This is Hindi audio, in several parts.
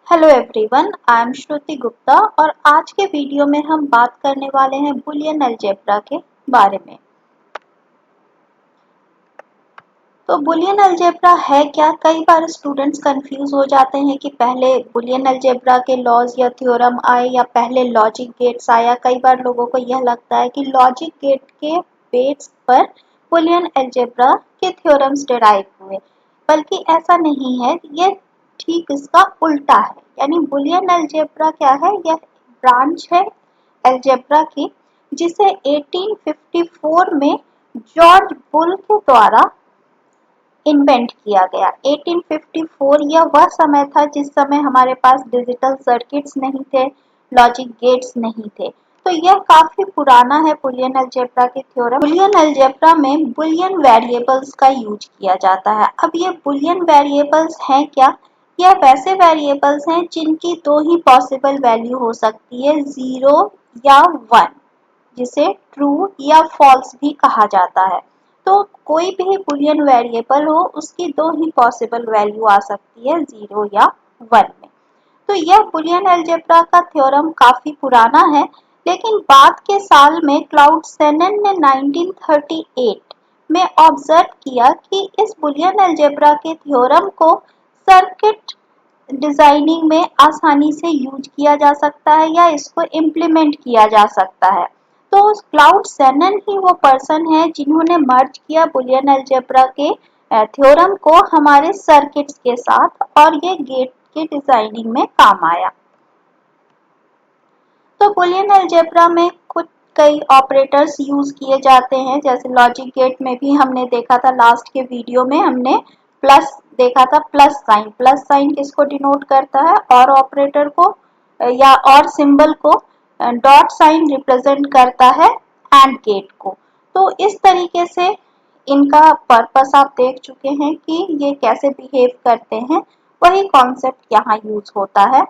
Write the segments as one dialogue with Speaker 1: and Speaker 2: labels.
Speaker 1: हेलो एवरीवन, आई एम श्रुति गुप्ता और आज के वीडियो में हम बात करने वाले हैं बुलियन अलजेब्रा के बारे में। तो बुलियन अलजेब्रा है क्या? कई बार स्टूडेंट्स कंफ्यूज हो जाते हैं कि पहले बुलियन अलजेब्रा के लॉज या थ्योरम आए या पहले लॉजिक गेट्स आया। कई बार लोगों को यह लगता है कि लॉजिक गेट के बेस पर बुलियन अलजेब्रा के थ्योरम्स डिराइव हुए, बल्कि ऐसा नहीं है। ये ठीक इसका उल्टा है। यानी बुलियन अलजेब्रा क्या है? यह ब्रांच है अलजेब्रा की जिसे 1854 में जॉर्ज बुल के द्वारा इन्वेंट किया गया। 1854 यह वह समय था जिस समय हमारे पास डिजिटल सर्किट्स नहीं थे, लॉजिक गेट्स नहीं थे। तो यह काफी पुराना है बुलियन अलजेब्रा के थ्योरम। बुलियन अलजेब्रा में बुलियन वेरिएबल्स का यूज किया जाता है। अब ये बुलियन वेरिएबल्स हैं क्या? यह वैसे वेरिएबल्स हैं जिनकी दो ही पॉसिबल वैल्यू हो सकती है, 0 या 1, जिसे ट्रू या फॉल्स भी कहा जाता है। तो कोई भी बुलियन वेरिएबल हो उसकी दो ही पॉसिबल वैल्यू आ सकती है, 0 या 1 में। तो यह बुलियन अलजेब्रा का थ्योरम काफी पुराना है, लेकिन बाद के साल में क्लाउड सेनन ने 1938 में ऑब्जर्व किया कि इस बुलियन अलजेब्रा के थ्योरम को सर्किट डिजाइनिंग में आसानी से यूज किया जा सकता है या इसको इम्प्लीमेंट किया जा सकता है। तो क्लाउड सेनन ही वो पर्सन है जिन्होंने मर्ज किया बुलियन अलजेब्रा के थ्योरम को हमारे सर्किट्स के साथ, और ये गेट के डिजाइनिंग में काम आया। तो बुलियन अलजेब्रा में कुछ कई ऑपरेटर्स यूज किए जाते हैं, जैसे लॉजिक गेट में भी हमने देखा था, लास्ट के वीडियो में हमने प्लस देखा था। प्लस साइन किसको डिनोट करता है? और ऑपरेटर को या और सिंबल को। डॉट साइन रिप्रेजेंट करता है एंड गेट को। तो इस तरीके से इनका पर्पस आप देख चुके हैं कि ये कैसे बिहेव करते हैं। वही कॉन्सेप्ट यहाँ यूज होता है।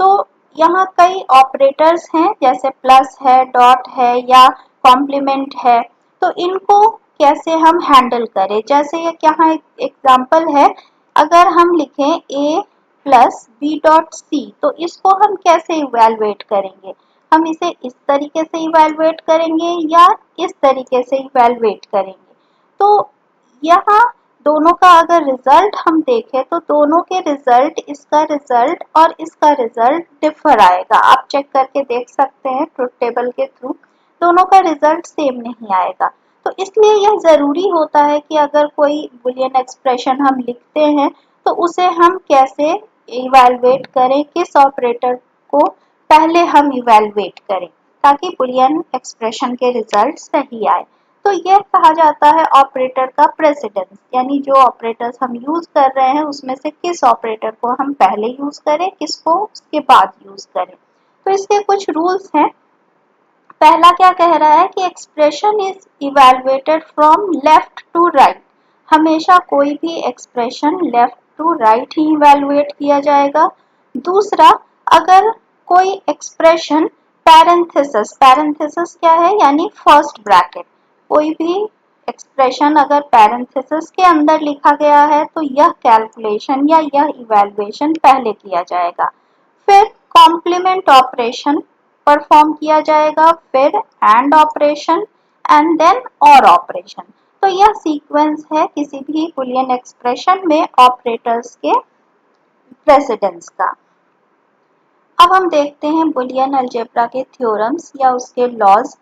Speaker 1: तो यहाँ कई ऑपरेटर्स हैं, जैसे प्लस है, डॉट है या कॉम्प्लीमेंट है। तो इनको कैसे हम हैंडल करें? जैसे ये यहाँ एक एग्जांपल है, अगर हम लिखें a plus b dot c, तो इसको हम कैसे इवेलुएट करेंगे? हम इसे इस तरीके से इवेलुएट करेंगे या इस तरीके से इवेलुएट करेंगे? तो यहाँ दोनों का अगर रिजल्ट हम देखें तो दोनों के रिजल्ट, इसका रिजल्ट और इसका रिजल्ट डिफर आएगा। आप चेक करके देख सकते हैं ट्रुथ टेबल के थ्रू, दोनों का रिजल्ट सेम नहीं आएगा। तो इसलिए यह जरूरी होता है कि अगर कोई बुलियन एक्सप्रेशन हम लिखते हैं तो उसे हम कैसे इवेलुएट करें, किस ऑपरेटर को पहले हम इवेलुएट करें ताकि बुलियन एक्सप्रेशन के रिजल्ट सही आए। तो यह कहा जाता है ऑपरेटर का प्रेसिडेंस, यानी जो ऑपरेटर्स हम यूज कर रहे हैं उसमें से किस ऑपरेटर को हम पहले यूज करें, किसको उसके बाद यूज करें। तो इसके कुछ रूल्स हैं। पहला क्या कह रहा है कि expression is evaluated from left to right. हमेशा कोई भी एक्सप्रेशन लेफ्ट टू राइट ही इवेलुएट किया जाएगा। दूसरा, अगर कोई एक्सप्रेशन पैरेंथेसिस क्या है? यानी फर्स्ट ब्रैकेट। कोई भी एक्सप्रेशन अगर पैरेंथेसिस के अंदर लिखा गया है तो यह कैलकुलेशन या यह इवेलुएशन पहले किया जाएगा। फिर कॉम्प्लीमेंट ऑपरेशन परफॉर्म किया जाएगा, फिर एंड ऑपरेशन एंड देन और ऑपरेशन। तो यह सीक्वेंस है किसी भी बुलियन एक्सप्रेशन में ऑपरेटर्स के प्रेसिडेंस का। अब हम देखते हैं बुलियन अलजेब्रा के थ्योरम्स या उसके लॉज।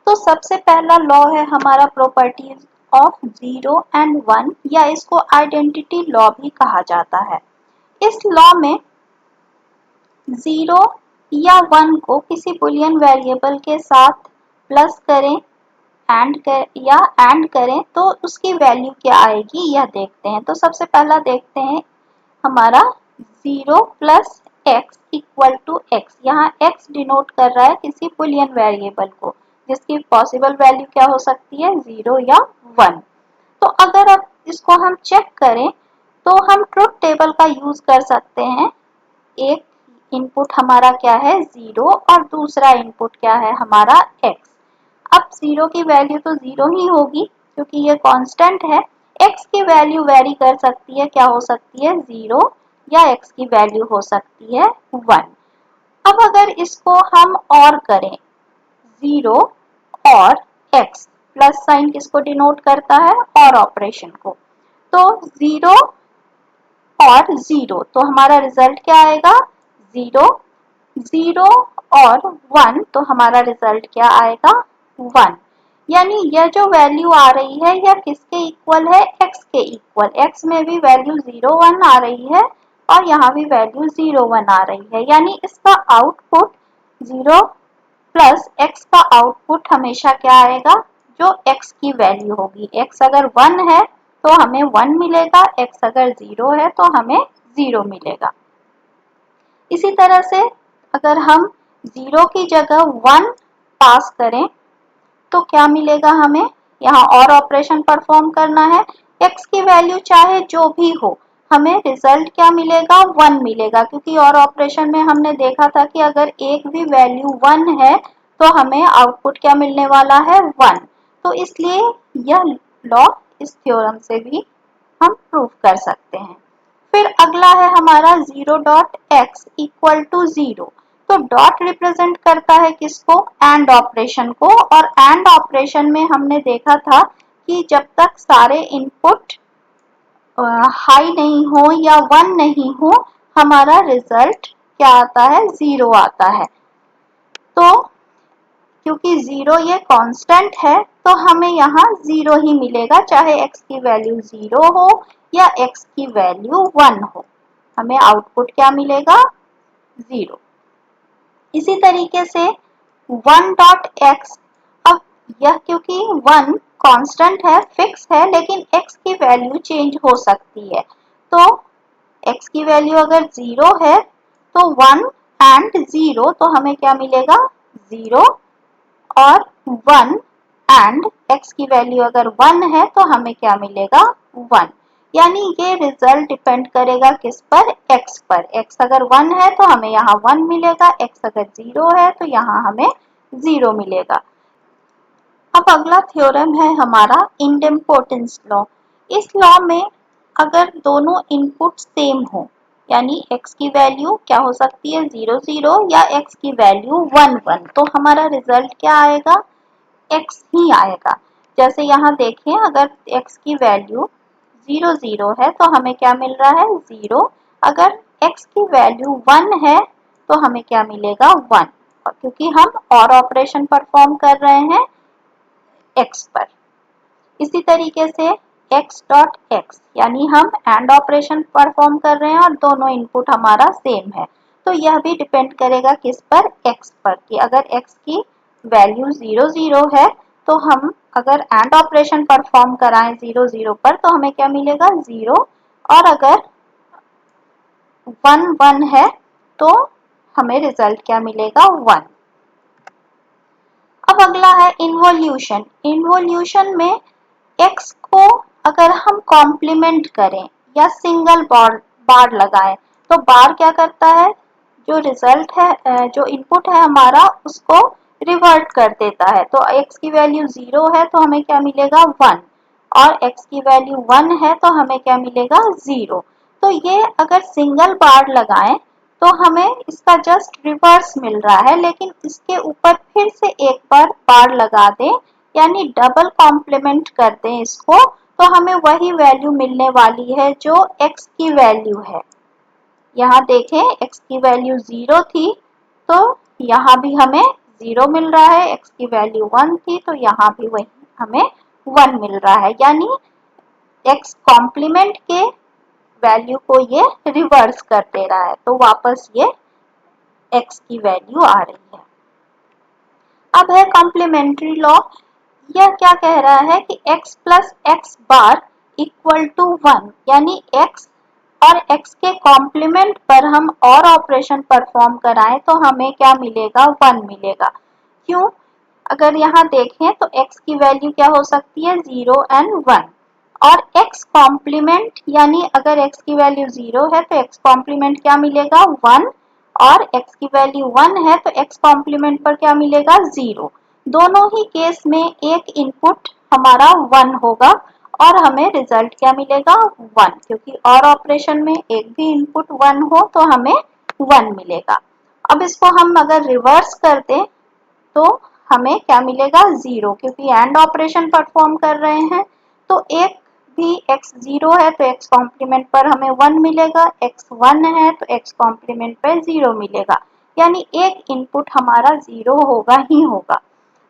Speaker 1: तो सबसे पहला लॉ है हमारा प्रॉपर्टीज ऑफ 0 एंड 1, या इसको आइडेंटिटी लॉ भी कहा जाता है। इस लॉ में 0 या 1 को किसी बुलियन वेरिएबल के साथ प्लस करें या एंड करें तो उसकी वैल्यू क्या आएगी यह देखते हैं। तो सबसे पहला देखते हैं हमारा 0 plus x equal to x. यहाँ x डिनोट कर रहा है किसी बुलियन वेरिएबल को जिसकी पॉसिबल वैल्यू क्या हो सकती है, 0 या 1। तो अगर अब इसको हम चेक करें तो हम ट्रुथ टेबल का यूज कर सकते हैं। एक इनपुट हमारा क्या है, 0, और दूसरा इनपुट क्या है हमारा x। अब 0 की वैल्यू तो 0 ही होगी क्योंकि ये कांस्टेंट है। x की वैल्यू वेरी कर सकती है, क्या हो सकती है, 0 या x की वैल्यू हो सकती है 1। अब अगर इसको हम और करें 0 और x, प्लस साइन किसको डिनोट करता है, और ऑपरेशन को, तो 0 और 0, तो हमारा रिजल्ट क्या आएगा 0, 0 और 1, तो हमारा रिजल्ट क्या आएगा 1। यानी यह जो वैल्यू आ रही है यह किसके इक्वल है, x के इक्वल। x में भी वैल्यू 0 1 आ रही है और यहाँ भी वैल्यू 0 1 आ रही है, यानी इसका आउटपुट 0 प्लस x का आउटपुट हमेशा क्या आएगा, जो x की वैल्यू होगी। x अगर 1 है तो हमें 1 मिलेगा, x अगर 0 है तो हमें 0 मिलेगा। इसी तरह से अगर हम 0 की जगह 1 पास करें तो क्या मिलेगा हमें, यहाँ और ऑपरेशन परफॉर्म करना है, x की वैल्यू चाहे जो भी हो, हमें रिजल्ट क्या मिलेगा 1 मिलेगा, क्योंकि और ऑपरेशन में हमने देखा था कि अगर एक भी वैल्यू 1 है तो हमें आउटपुट क्या मिलने वाला है 1। तो इसलिए यह लॉ इस थ्योरम से भी हम प्रूव कर सकते हैं। फिर अगला है हमारा 0.x इक्वल टू 0। तो डॉट रिप्रेजेंट करता है किसको, एंड ऑपरेशन को, और एंड ऑपरेशन में हमने देखा था कि जब तक सारे इनपुट हाई नहीं हो या 1 नहीं हो, हमारा रिजल्ट क्या आता है 0 आता है। तो क्योंकि 0 ये कांस्टेंट है तो हमें यहाँ 0 ही मिलेगा, चाहे x की वैल्यू 0 हो या x की वैल्यू 1 हो, हमें आउटपुट क्या मिलेगा 0। इसी तरीके से 1.x, अब यह क्योंकि 1 कांस्टेंट है, फिक्स है, लेकिन x की वैल्यू चेंज हो सकती है। तो x की वैल्यू अगर 0 है तो 1 एंड 0, तो हमें क्या मिलेगा 0 और 1 एंड x की वैल्यू अगर 1 है तो हमें क्या मिलेगा 1। यानी ये रिजल्ट डिपेंड करेगा किस पर, x पर। x अगर 1 है तो हमें यहाँ 1 मिलेगा, x अगर 0 है तो यहाँ हमें 0 मिलेगा। अब अगला थ्योरम है हमारा इंडेम्पोर्टेंस लॉ। इस लॉ में अगर दोनों इनपुट सेम हो, यानी x की वैल्यू क्या हो सकती है 0 0 या x की वैल्यू 1 1, तो हमारा रिजल्ट क्या आएगा x ही आएगा। जैसे यहाँ देखें, अगर x की वैल्यू 0 0 है तो हमें क्या मिल रहा है 0, अगर x की वैल्यू 1 है तो हमें क्या मिलेगा 1, क्योंकि हम और ऑपरेशन परफॉर्म कर रहे हैं x पर। इसी तरीके से x.x, यानी हम एंड ऑपरेशन परफॉर्म कर रहे हैं और दोनों इनपुट हमारा सेम है, तो यह भी डिपेंड करेगा किस पर, x पर, कि अगर x की वैल्यू 0 0 है तो हम अगर एंड ऑपरेशन परफॉर्म कराएं 0 0 पर तो हमें क्या मिलेगा 0, और अगर 1 1 है तो हमें रिजल्ट क्या मिलेगा 1। अब अगला है इन्वोल्यूशन। इन्वोल्यूशन में x को अगर हम कॉम्प्लीमेंट करें या सिंगल बार लगाएं तो बार क्या करता है, जो रिजल्ट है, जो इनपुट है हमारा, उसको रिवर्ट कर देता है। तो x की वैल्यू 0 है तो हमें क्या मिलेगा 1, और x की वैल्यू 1 है तो हमें क्या मिलेगा 0। तो ये अगर सिंगल बार लगाएं तो हमें इसका जस्ट रिवर्स मिल रहा है, लेकिन इसके ऊपर फिर से एक बार लगा दें, यानी डबल कॉम्प्लीमेंट कर दें इसको, तो हमें वही वैल्यू मिलने वाली है जो x की वैल्यू है। यहाँ देखें x की वैल्यू 0 थी तो यहाँ भी हमें 0 मिल रहा है, x की वैल्यू 1 थी तो यहाँ भी वही हमें 1 मिल रहा है, यानी x कॉम्प्लीमेंट के वैल्यू को ये रिवर्स कर दे रहा है, तो वापस ये x की वैल्यू आ रही है। अब है कॉम्प्लीमेंट्री लॉ। यह क्या कह रहा है कि x plus x bar equal to 1, यानी x और x के कॉम्प्लीमेंट पर हम और ऑपरेशन परफॉर्म कराएं तो हमें क्या मिलेगा 1 मिलेगा। क्यों, अगर यहाँ देखें तो x की वैल्यू क्या हो सकती है 0 एंड 1, और x कॉम्प्लीमेंट, यानी अगर x की वैल्यू 0 है तो x कॉम्प्लीमेंट क्या मिलेगा 1, और x की वैल्यू 1 है तो x कॉम्प्लीमेंट पर क्या मिलेगा 0। दोनों ही केस में एक इनपुट हमारा 1 होगा और हमें रिजल्ट क्या मिलेगा 1, क्योंकि और ऑपरेशन में एक भी इनपुट 1 हो तो हमें 1 मिलेगा। अब इसको हम अगर रिवर्स कर दें तो हमें क्या मिलेगा 0, क्योंकि एंड ऑपरेशन परफॉर्म कर रहे हैं। तो एक भी x 0 है तो x कॉम्प्लीमेंट पर हमें 1 मिलेगा, x 1 है तो x कॉम्प्लीमेंट पर 0 मिलेगा, यानी एक इनपुट हमारा 0 होगा ही होगा।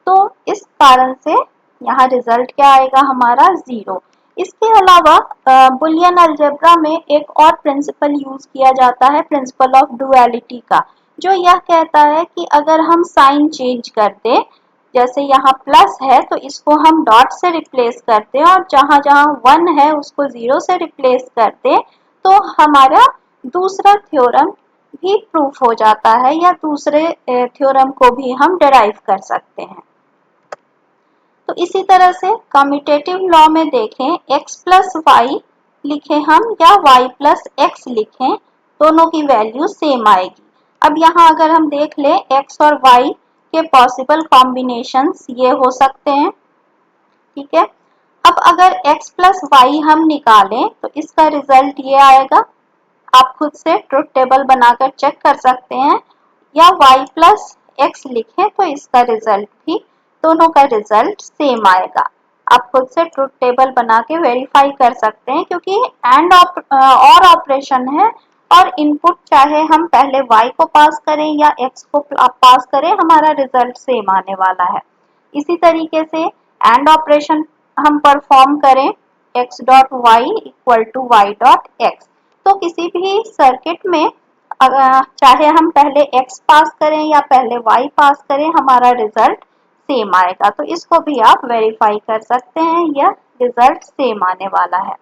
Speaker 1: तो इस कारण से यहाँ रिजल्ट क्या आएगा हमारा 0। इसके अलावा बुलियन अलजेब्रा में एक और प्रिंसिपल यूज किया जाता है, प्रिंसिपल ऑफ डुअलिटी का, जो यह कहता है कि अगर हम साइन चेंज कर दें, जैसे यहाँ प्लस है तो इसको हम डॉट से रिप्लेस करते हैं और जहां जहां 1 है उसको 0 से रिप्लेस करते, तो हमारा दूसरा थ्योरम भी प्रूफ हो जाता है या दूसरे थ्योरम को भी हम डिराइव कर सकते हैं। तो इसी तरह से कम्यूटेटिव लॉ में देखें x प्लस वाई लिखें हम या y प्लस एक्स लिखें, दोनों की वैल्यू सेम आएगी। अब यहाँ अगर हम देख लें x और y के पॉसिबल कॉम्बिनेशंस ये हो सकते हैं, ठीक है। अब अगर x प्लस वाई हम निकालें तो इसका रिजल्ट ये आएगा, आप खुद से ट्रुथ टेबल बनाकर चेक कर सकते हैं, या y प्लस एक्स लिखें तो इसका रिजल्ट भी, दोनों का रिजल्ट सेम आएगा। आप खुद से ट्रुथ टेबल बना के वेरीफाई कर सकते हैं, क्योंकि एंड और ऑपरेशन है और इनपुट चाहे हम पहले y को पास करें या x को पास करें, हमारा रिजल्ट सेम आने वाला है। इसी तरीके से एंड ऑपरेशन हम परफॉर्म करें x dot y equal to y dot x, तो किसी भी सर्किट में चाहे हम पहले x पास करें या पहले y पास करें, हमारा रिजल्ट सेम आएगा। तो इसको भी आप वेरीफाई कर सकते हैं, यह रिजल्ट सेम आने वाला है।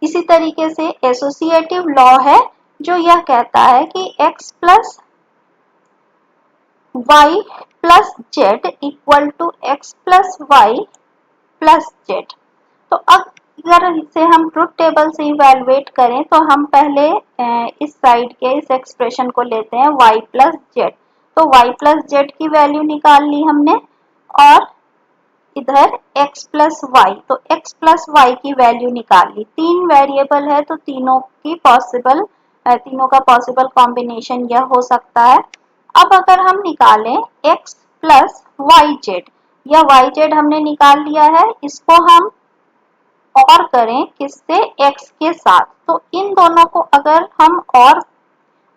Speaker 1: इसी तरीके से एसोसिएटिव लॉ है, जो यह कहता है कि x plus y plus z equal to x plus y plus z. तो अगर इसे हम ट्रुथ टेबल से इवैल्यूएट करें तो हम पहले इस साइड के इस एक्सप्रेशन को लेते हैं y प्लस जेड, तो y प्लस जेड की वैल्यू निकाल ली हमने, और इधर x प्लस वाई, तो x प्लस वाई की वैल्यू निकाल ली। तीन वेरिएबल है तो तीनों का पॉसिबल कॉम्बिनेशन यह हो सकता है। अब अगर हम निकालें x प्लस वाई जेड, या वाई जेड हमने निकाल लिया है, इसको हम और करें किससे, x के साथ, तो इन दोनों को अगर हम और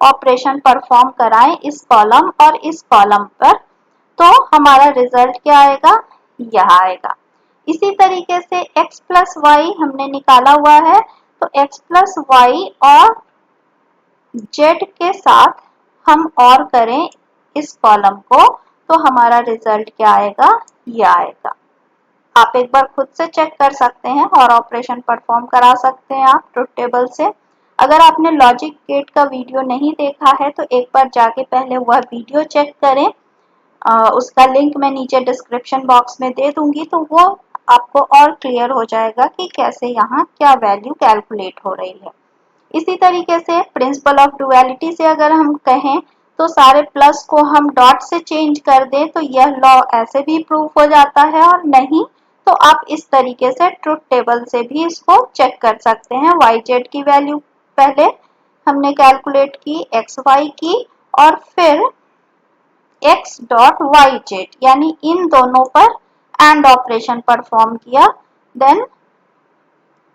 Speaker 1: ऑपरेशन परफॉर्म कराएं इस कॉलम और इस कॉलम पर, तो हमारा रिजल्ट क्या आएगा, यह आएगा। इसी तरीके से x प्लस वाई हमने निकाला हुआ है, तो x प्लस वाई और z के साथ हम और करें इस कॉलम को, तो हमारा रिजल्ट क्या आएगा, यह आएगा। आप एक बार खुद से चेक कर सकते हैं और ऑपरेशन परफॉर्म करा सकते हैं आप ट्रुथ टेबल से। अगर आपने लॉजिक गेट का वीडियो नहीं देखा है तो एक बार जाके पहले वह वीडियो चेक करें, उसका लिंक मैं नीचे डिस्क्रिप्शन बॉक्स में दे दूंगी, तो वो आपको और क्लियर हो जाएगा कि कैसे यहाँ क्या वैल्यू कैलकुलेट हो रही है। इसी तरीके से प्रिंसिपल ऑफ डुअलिटी से अगर हम कहें तो सारे प्लस को हम डॉट से चेंज कर दें तो यह लॉ ऐसे भी प्रूफ हो जाता है, और नहीं तो आप इस तरीके से ट्रुथ टेबल से भी इसको चेक कर सकते हैं। वाई जेड की वैल्यू पहले हमने कैलकुलेट की, एक्स वाई की, और फिर एक्स डॉट वाई जेड, यानी इन दोनों पर एंड ऑपरेशन परफॉर्म किया, देन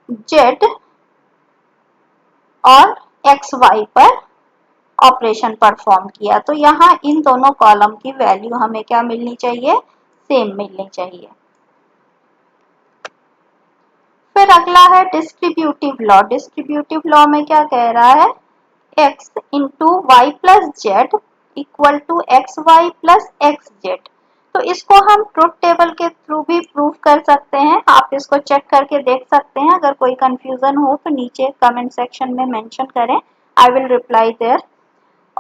Speaker 1: जेड और एक्स वाई पर ऑपरेशन परफॉर्म किया। तो यहाँ इन दोनों कॉलम की वैल्यू हमें क्या मिलनी चाहिए, सेम मिलनी चाहिए। फिर अगला है डिस्ट्रीब्यूटिव लॉ। डिस्ट्रीब्यूटिव लॉ में क्या कह रहा है, x into y plus z equal to x y plus x z. तो इसको हम ट्रुथ टेबल के थ्रू भी प्रूव कर सकते हैं, आप इसको चेक करके देख सकते हैं। अगर कोई कंफ्यूजन हो तो नीचे कमेंट सेक्शन में मेंशन करें, आई विल रिप्लाई देयर।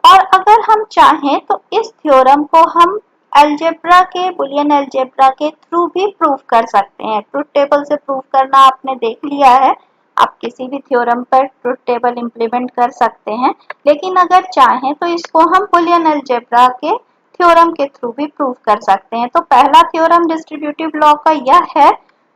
Speaker 1: और अगर हम चाहें तो इस थ्योरम को हम अलजेब्रा के, बुलियन अलजेब्रा के थ्रू भी प्रूव कर सकते हैं। ट्रुथ टेबल से प्रूव करना आपने देख लिया है, आप किसी भी थ्योरम पर ट्रुथ टेबल इंप्लीमेंट कर सकते हैं, लेकिन अगर चाहें तो इसको हम बुलियन अलजेब्रा के थ्योरम के थ्रू भी प्रूव कर सकते हैं। तो पहला थ्योरम डिस्ट्रीब्यूटिव लॉ का यह है,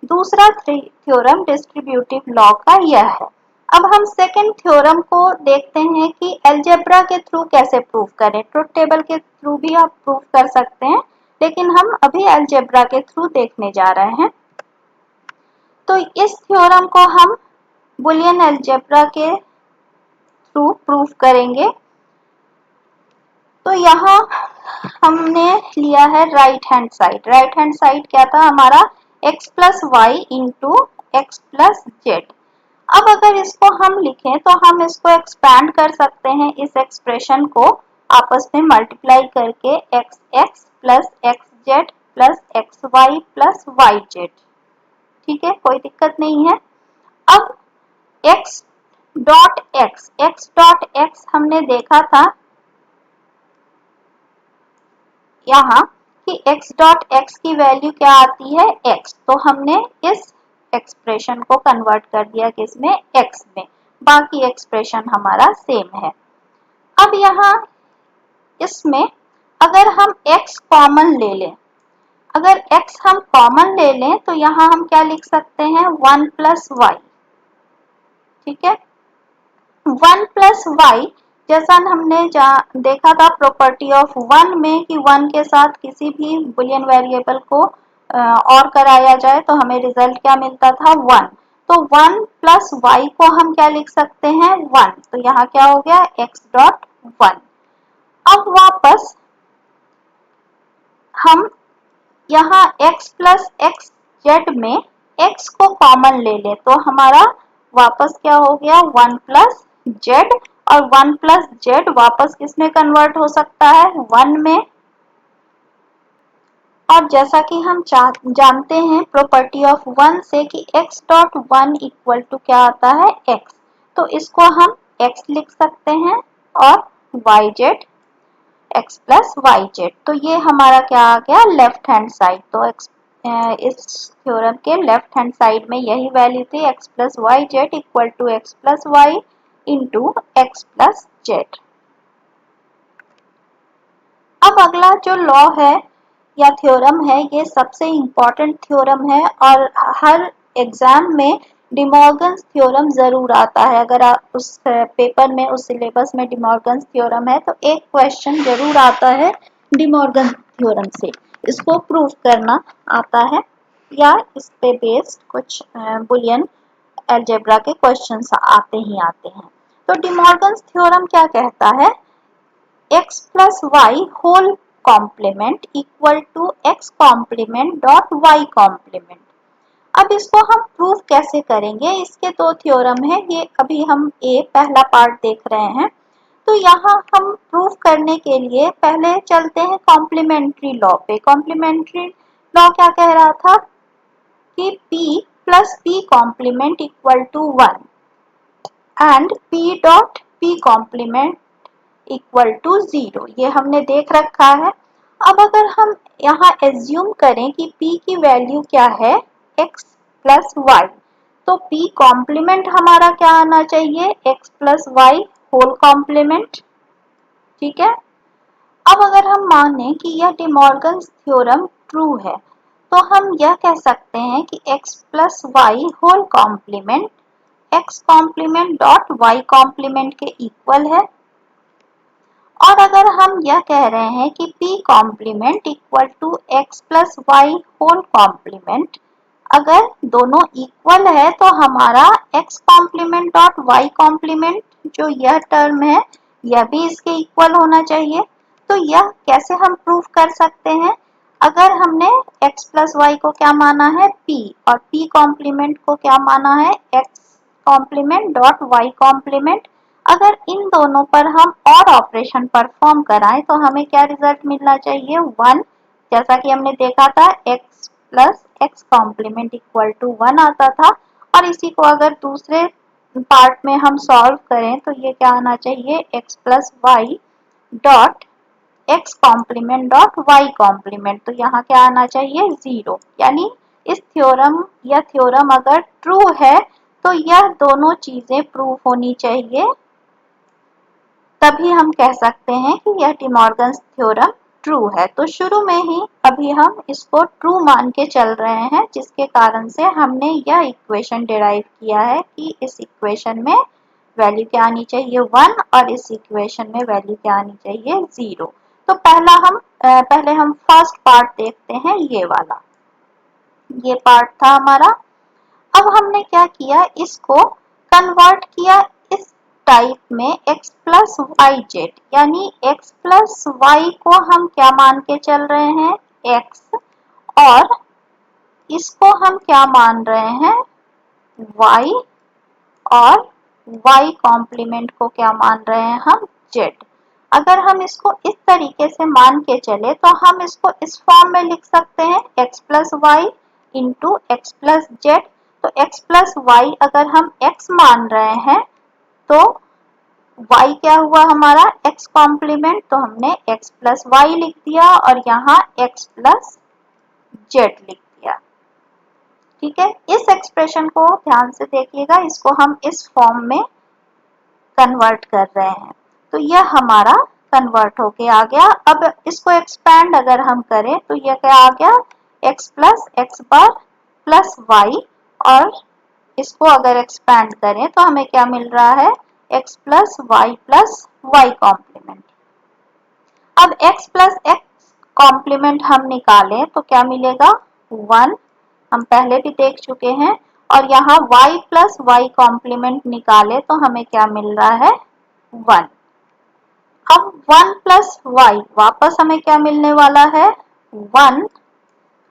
Speaker 1: दूसरा थ्योरम डिस्ट्रीब्यूटिव लॉ का यह है। अब हम सेकंड थ्योरम को देखते हैं कि अलजेब्रा के थ्रू कैसे प्रूव करें। ट्रुथ टेबल के थ्रू भी आप प्रूव कर सकते हैं, लेकिन हम अभी अलजेब्रा के थ्रू देखने जा रहे हैं। तो इस थ्योरम को हम बुलियन अलजेब्रा के थ्रू प्रूव करेंगे। तो यहाँ हमने लिया है right hand side. Right hand side क्या था हमारा, x plus y into x plus z. अब अगर इसको हम लिखें तो हम इसको एक्सपैंड कर सकते हैं, इस एक्सप्रेशन को आपस में मल्टीप्लाई करके x x plus x z plus x y plus y z. ठीक है, कोई दिक्कत नहीं है। अब x डॉट एक्स हमने देखा था यहाँ कि x डॉट एक्स की वैल्यू क्या आती है, x। तो हमने इस एक्सप्रेशन को कन्वर्ट कर दिया किसमें, x में। बाकी एक्सप्रेशन हमारा सेम है। अब यहाँ इसमें अगर हम x कॉमन ले लें, अगर x हम कॉमन ले लें तो यहाँ हम क्या लिख सकते हैं, 1 प्लस वाई। ठीक है, 1 प्लस वाई जैसा हमने देखा था प्रॉपर्टी ऑफ 1 में कि 1 के साथ किसी भी बुलियन वेरिएबल को और कराया जाए तो हमें रिजल्ट क्या मिलता था, 1। तो 1 प्लस वाई को हम क्या लिख सकते हैं, 1। तो यहाँ क्या हो गया, x डॉट 1। अब वापस हम यहाँ x प्लस एक्स जेड में x को कॉमन ले ले तो हमारा वापस क्या हो गया, 1 प्लस जेड। और 1 प्लस जेड वापस किसमें कन्वर्ट हो सकता है, 1 में। और जैसा कि हम जानते हैं प्रॉपर्टी ऑफ 1 से कि x डॉट 1 इक्वल टू क्या आता है, x। तो इसको हम x लिख सकते हैं और y z x plus y z. तो ये हमारा क्या आ गया, लेफ्ट हैंड साइड। तो इस थ्योरम के लेफ्ट हैंड साइड में यही वैल्यू थी, x plus y z equal to x plus y into x plus z. अब अगला जो लॉ है या थ्योरम है, ये सबसे इम्पोर्टेंट थ्योरम है और हर एग्जाम में डिमॉर्गन्स थ्योरम जरूर आता है। अगर आप उस पेपर में, उस सिलेबस में डिमॉर्गन्स थ्योरम है तो एक क्वेश्चन जरूर आता है डिमॉर्गन थ्योरम से, इसको प्रूव करना आता है या इस पे बेस्ड कुछ बुलियन अलजेब्रा के क्वेश्चंस आते ही आते हैं। तो डिमॉर्गन्स थ्योरम क्या कहता है, x plus y whole complement equal to x complement dot y complement. अब इसको हम प्रूव कैसे करेंगे, इसके दो थ्योरम है, ये अभी हम पहला पार्ट देख रहे हैं। तो यहाँ हम प्रूव करने के लिए पहले चलते हैं कॉम्प्लीमेंट्री लॉ पे। कॉम्प्लीमेंट्री लॉ क्या कह रहा था कि p plus p complement equal to 1 and p dot p complement equal to 0। ये हमने देख रखा है। अब अगर हम यहाँ एज्यूम करें कि p की वैल्यू क्या है, x प्लस वाई, तो p कॉम्प्लीमेंट हमारा क्या आना चाहिए, x plus y whole complement. ठीक है, अब अगर हम माने कि यह डिमॉर्गन्स थ्योरम ट्रू है तो हम यह कह सकते हैं कि x plus y whole complement x complement dot y complement के इक्वल है। और अगर हम यह कह रहे हैं कि p complement equal to x plus y whole complement, अगर दोनों इक्वल है तो हमारा x complement dot y complement जो यह टर्म है यह भी इसके इक्वल होना चाहिए। तो यह कैसे हम प्रूव कर सकते हैं, अगर हमने x प्लस वाई को क्या माना है, p, और p कॉम्प्लीमेंट को क्या माना है, x complement dot y complement, अगर इन दोनों पर हम और ऑपरेशन परफॉर्म कराएं तो हमें क्या रिजल्ट मिलना चाहिए, 1। जैसा कि हमने देखा था x plus x complement equal to 1 आता था। और इसी को अगर दूसरे पार्ट में हम सॉल्व करें तो ये क्या आना चाहिए, x plus y dot x complement dot y complement. तो यहाँ क्या आना चाहिए, 0। यानी इस थ्योरम या थ्योरम अगर ट्रू है तो यह दोनों चीजें प्रूव होनी चाहिए, तभी हम कह सकते हैं कि यह डिमॉर्गन्स थ्योरम ट्रू है। तो शुरू में ही अभी हम इसको ट्रू मान के चल रहे हैं, जिसके कारण से हमने यह इक्वेशन डिराइव किया है कि इस इक्वेशन में वैल्यू क्या आनी चाहिए 1 और इस इक्वेशन में वैल्यू क्या आनी चाहिए 0। तो पहले हम फर्स्ट पार्ट देखते हैं, ये वाला, ये पार्ट था हमारा। अब हमने क्या किया, इसको कन्वर्ट किया इस टाइप में x प्लस वाई जेड, यानी x प्लस वाई को हम क्या मान के चल रहे हैं x, और इसको हम क्या मान रहे हैं y, और y कॉम्प्लीमेंट को क्या मान रहे हैं हम z। अगर हम इसको इस तरीके से मान के चले तो हम इसको इस फॉर्म में लिख सकते हैं x plus y into x plus z. तो x प्लस वाई अगर हम x मान रहे हैं तो y क्या हुआ हमारा x कॉम्प्लीमेंट, तो हमने x प्लस वाई लिख दिया और यहाँ x प्लस जेड लिख दिया। ठीक है, इस एक्सप्रेशन को ध्यान से देखिएगा, इसको हम इस फॉर्म में कन्वर्ट कर रहे हैं। तो यह हमारा कन्वर्ट होके आ गया। अब इसको एक्सपैंड अगर हम करें तो यह क्या आ गया x प्लस एक्स बार प्लस वाई, और इसको अगर एक्सपैंड करें तो हमें क्या मिल रहा है x प्लस वाई कॉम्प्लीमेंट। अब x प्लस एक्स कॉम्प्लीमेंट हम निकालें तो क्या मिलेगा 1, हम पहले भी देख चुके हैं, और यहाँ y प्लस वाई कॉम्प्लीमेंट निकाले तो हमें क्या मिल रहा है 1। अब 1 प्लस वाई वापस हमें क्या मिलने वाला है 1,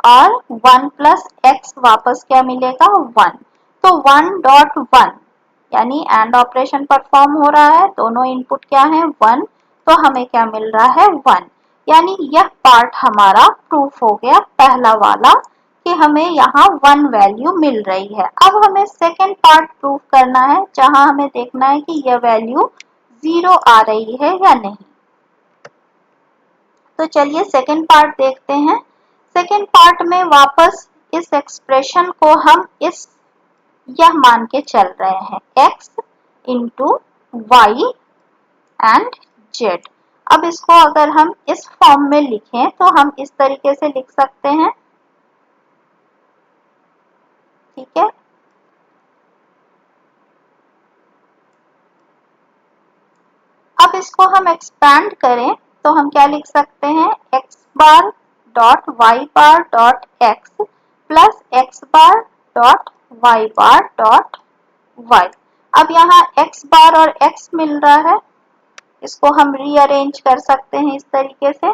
Speaker 1: और 1 प्लस एक्स वापस क्या मिलेगा 1। तो 1 डॉट 1 यानी एंड ऑपरेशन परफॉर्म हो रहा है, दोनों इनपुट क्या है 1, तो हमें क्या मिल रहा है 1। यानी यह पार्ट हमारा प्रूफ हो गया पहला वाला कि हमें यहाँ 1 वैल्यू मिल रही है। अब हमें सेकंड पार्ट प्रूफ करना है, जहां हमें देखना है कि यह वैल्यू 0 आ रही है या नहीं। तो चलिए सेकंड पार्ट देखते हैं। सेकंड पार्ट में वापस इस एक्सप्रेशन को हम यह मान के चल रहे हैं x into y and z. अब इसको अगर हम इस फॉर्म में लिखें तो हम इस तरीके से लिख सकते हैं। ठीक है, अब इसको हम एक्सपैंड करें तो हम क्या लिख सकते हैं x bar dot y bar dot x plus x bar dot y bar dot y. अब यहाँ x बार और x मिल रहा है, इसको हम रीअरेंज कर सकते हैं इस तरीके से।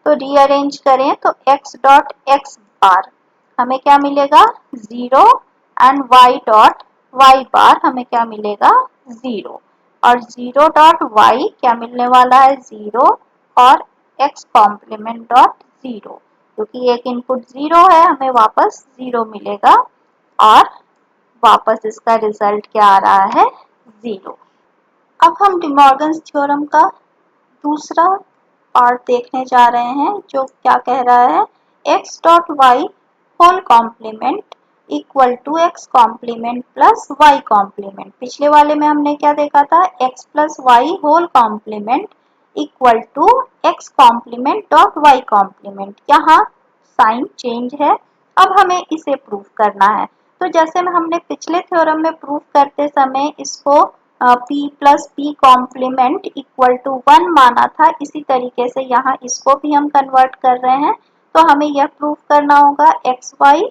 Speaker 1: तो रीअरेंज करें तो x डॉट एक्स बार हमें क्या मिलेगा 0, एंड y डॉट वाई बार हमें क्या मिलेगा 0, और 0 डॉट y क्या मिलने वाला है 0, और x कॉम्प्लीमेंट डॉट 0, क्योंकि एक इनपुट 0 है हमें वापस 0 मिलेगा, और वापस इसका रिजल्ट क्या आ रहा है 0। अब हम डिमॉर्गन्स थ्योरम का दूसरा पार्ट देखने जा रहे हैं, जो क्या कह रहा है x dot y whole complement equal to x complement plus y complement. पिछले वाले में हमने क्या देखा था x plus y whole complement equal to x complement dot y complement. यहाँ साइन चेंज है, अब हमें इसे प्रूफ करना है। तो जैसे में हमने पिछले थ्योरम में प्रूफ करते समय इसको p plus p complement equal to 1 माना था, इसी तरीके से यहाँ इसको भी हम कन्वर्ट कर रहे हैं। तो हमें यह प्रूफ करना होगा x y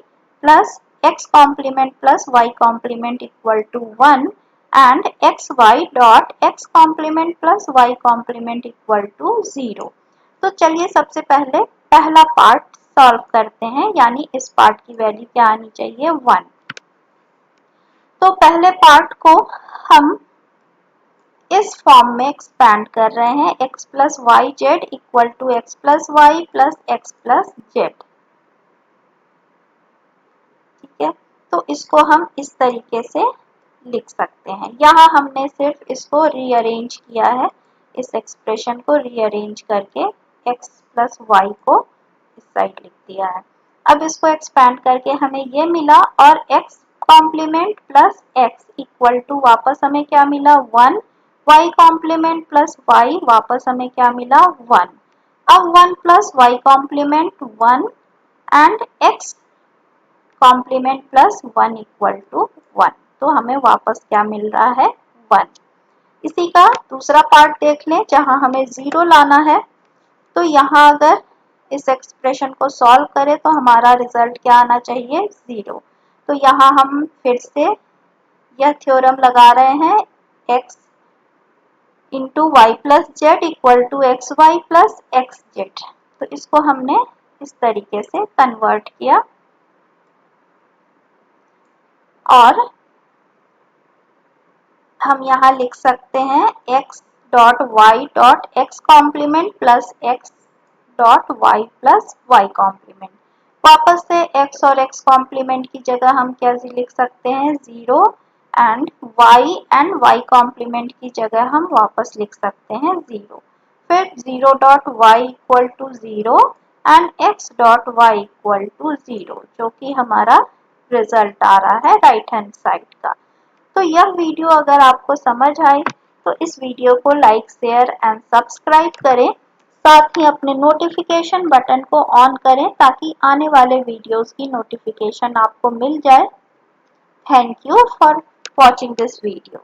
Speaker 1: plus x complement plus y complement equal to 1 and x y dot x complement plus y complement equal to 0। तो चलिए सबसे पहले पहला पार्ट सॉल्व करते हैं, यानी इस पार्ट की वैल्यू क्या आनी चाहिए 1। तो पहले पार्ट को हम इस फॉर्म में एक्सपैंड कर रहे हैं x plus y z equal to x plus y plus x plus z. ठीक है, तो इसको हम इस तरीके से लिख सकते हैं। यहाँ हमने सिर्फ इसको रीअरेंज किया है, इस एक्सप्रेशन को रीअरेंज करके x प्लस वाई को इस साइड लिख दिया है। अब इसको एक्सपैंड करके हमें ये मिला, और x complement plus x equal to वापस हमें क्या मिला 1, y कॉम्प्लीमेंट प्लस y वापस हमें क्या मिला 1। अब 1 plus y complement 1 and x complement plus 1 equal to 1। तो हमें वापस क्या मिल रहा है 1। इसी का दूसरा पार्ट देख लें जहां हमें 0 लाना है। तो यहाँ अगर इस एक्सप्रेशन को सॉल्व करें तो हमारा रिजल्ट क्या आना चाहिए 0। तो यहाँ हम फिर से यह थ्योरम लगा रहे हैं x into y plus z equal to x y plus x z. तो इसको हमने इस तरीके से कन्वर्ट किया और हम यहाँ लिख सकते हैं x dot y dot x complement plus x dot y plus y complement. वापस से x और x कॉम्प्लीमेंट की जगह हम क्या लिख सकते हैं 0 एंड y कॉम्प्लीमेंट की जगह हम वापस लिख सकते हैं 0। फिर 0 dot y equal to 0 and x dot y equal to 0, जो कि हमारा रिजल्ट आ रहा है राइट हैंड साइड का। तो यह वीडियो अगर आपको समझ आए तो इस वीडियो को लाइक शेयर एंड सब्सक्राइब करें। साथ ही अपने नोटिफिकेशन बटन को ऑन करें ताकि आने वाले वीडियोस की नोटिफिकेशन आपको मिल जाए। Thank you for watching this video.